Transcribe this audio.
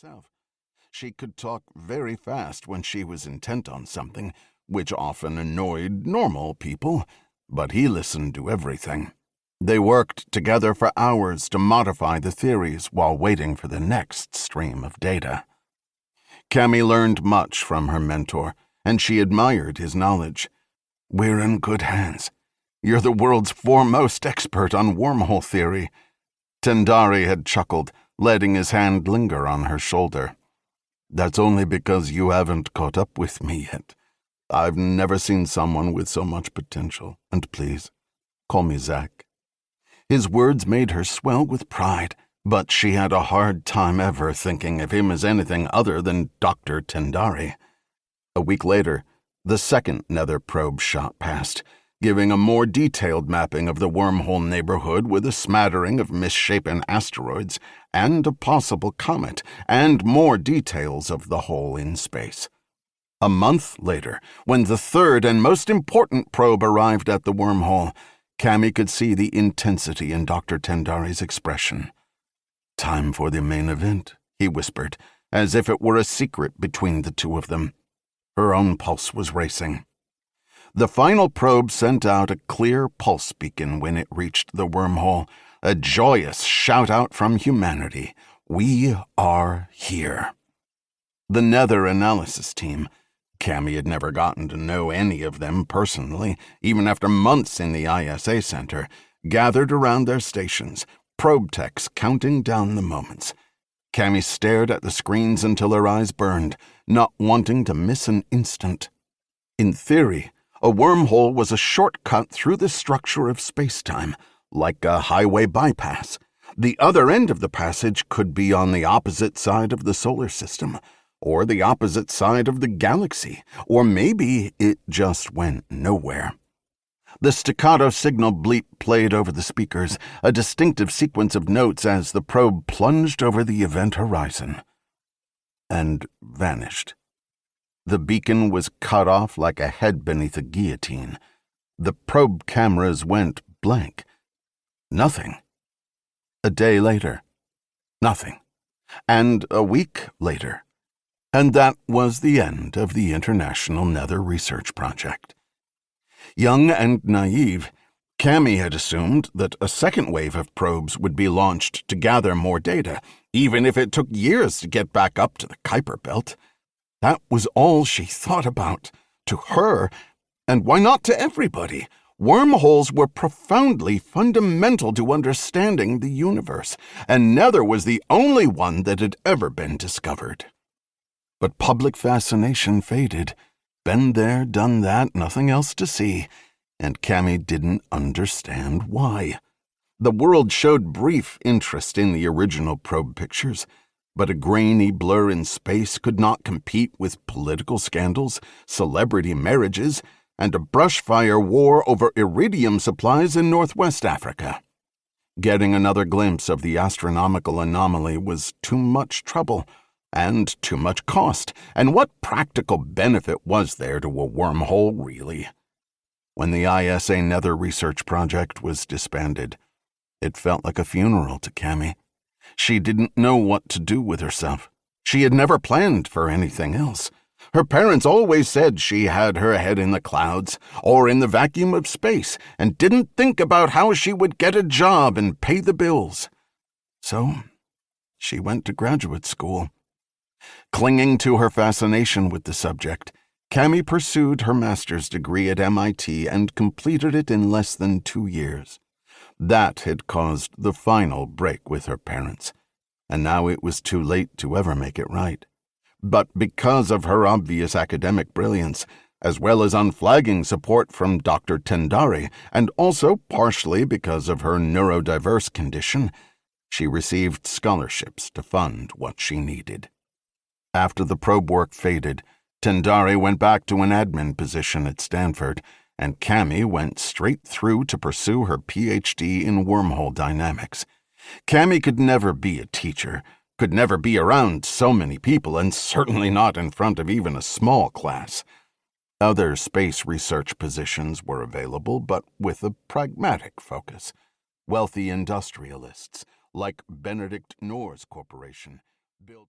himself. She could talk very fast when she was intent on something, which often annoyed normal people, but he listened to everything. They worked together for hours to modify the theories while waiting for the next stream of data. Cammie learned much from her mentor, and she admired his knowledge. "We're in good hands. You're the world's foremost expert on wormhole theory." Tendari had chuckled, letting his hand linger on her shoulder. "That's only because you haven't caught up with me yet. I've never seen someone with so much potential, and please, call me Zach." His words made her swell with pride, but she had a hard time ever thinking of him as anything other than Dr. Tendari. A week later, the second Nether probe shot past, giving a more detailed mapping of the wormhole neighborhood with a smattering of misshapen asteroids and a possible comet, and more details of the hole in space. A month later, when the third and most important probe arrived at the wormhole, Cammie could see the intensity in Dr. Tendari's expression. "Time for the main event," he whispered, as if it were a secret between the two of them. Her own pulse was racing. The final probe sent out a clear pulse beacon when it reached the wormhole, a joyous shout-out from humanity. "We are here." The Nether analysis team, Cammie had never gotten to know any of them personally, even after months in the ISA Center, gathered around their stations, probe techs counting down the moments. Cammie stared at the screens until her eyes burned, not wanting to miss an instant. In theory, a wormhole was a shortcut through the structure of space-time, like a highway bypass. The other end of the passage could be on the opposite side of the solar system, or the opposite side of the galaxy, or maybe it just went nowhere. The staccato signal bleep played over the speakers, a distinctive sequence of notes as the probe plunged over the event horizon. And vanished. The beacon was cut off like a head beneath a guillotine. The probe cameras went blank. Nothing. A day later. Nothing. And a week later. And that was the end of the International Nether Research Project. Young and naive, Cammie had assumed that a second wave of probes would be launched to gather more data, even if it took years to get back up to the Kuiper Belt. That was all she thought about. To her, and why not to everybody, wormholes were profoundly fundamental to understanding the universe, and Nether was the only one that had ever been discovered. But public fascination faded. Been there, done that, nothing else to see, and Cammie didn't understand why. The world showed brief interest in the original probe pictures, but a grainy blur in space could not compete with political scandals, celebrity marriages, and a brushfire war over iridium supplies in Northwest Africa. Getting another glimpse of the astronomical anomaly was too much trouble, and too much cost, and what practical benefit was there to a wormhole, really? When the ISA Nether Research Project was disbanded, it felt like a funeral to Cammie. She didn't know what to do with herself. She had never planned for anything else. Her parents always said she had her head in the clouds, or in the vacuum of space, and didn't think about how she would get a job and pay the bills. So, she went to graduate school. Clinging to her fascination with the subject, Cammie pursued her master's degree at MIT and completed it in less than 2 years. That had caused the final break with her parents, and now it was too late to ever make it right. But because of her obvious academic brilliance, as well as unflagging support from Dr. Tendari, and also partially because of her neurodiverse condition, she received scholarships to fund what she needed. After the probe work faded, Tendari went back to an admin position at Stanford, and Cammie went straight through to pursue her PhD in wormhole dynamics. Cammie could never be a teacher, could never be around so many people, and certainly not in front of even a small class. Other space research positions were available, but with a pragmatic focus. Wealthy industrialists, like Benedict Noor's corporation, built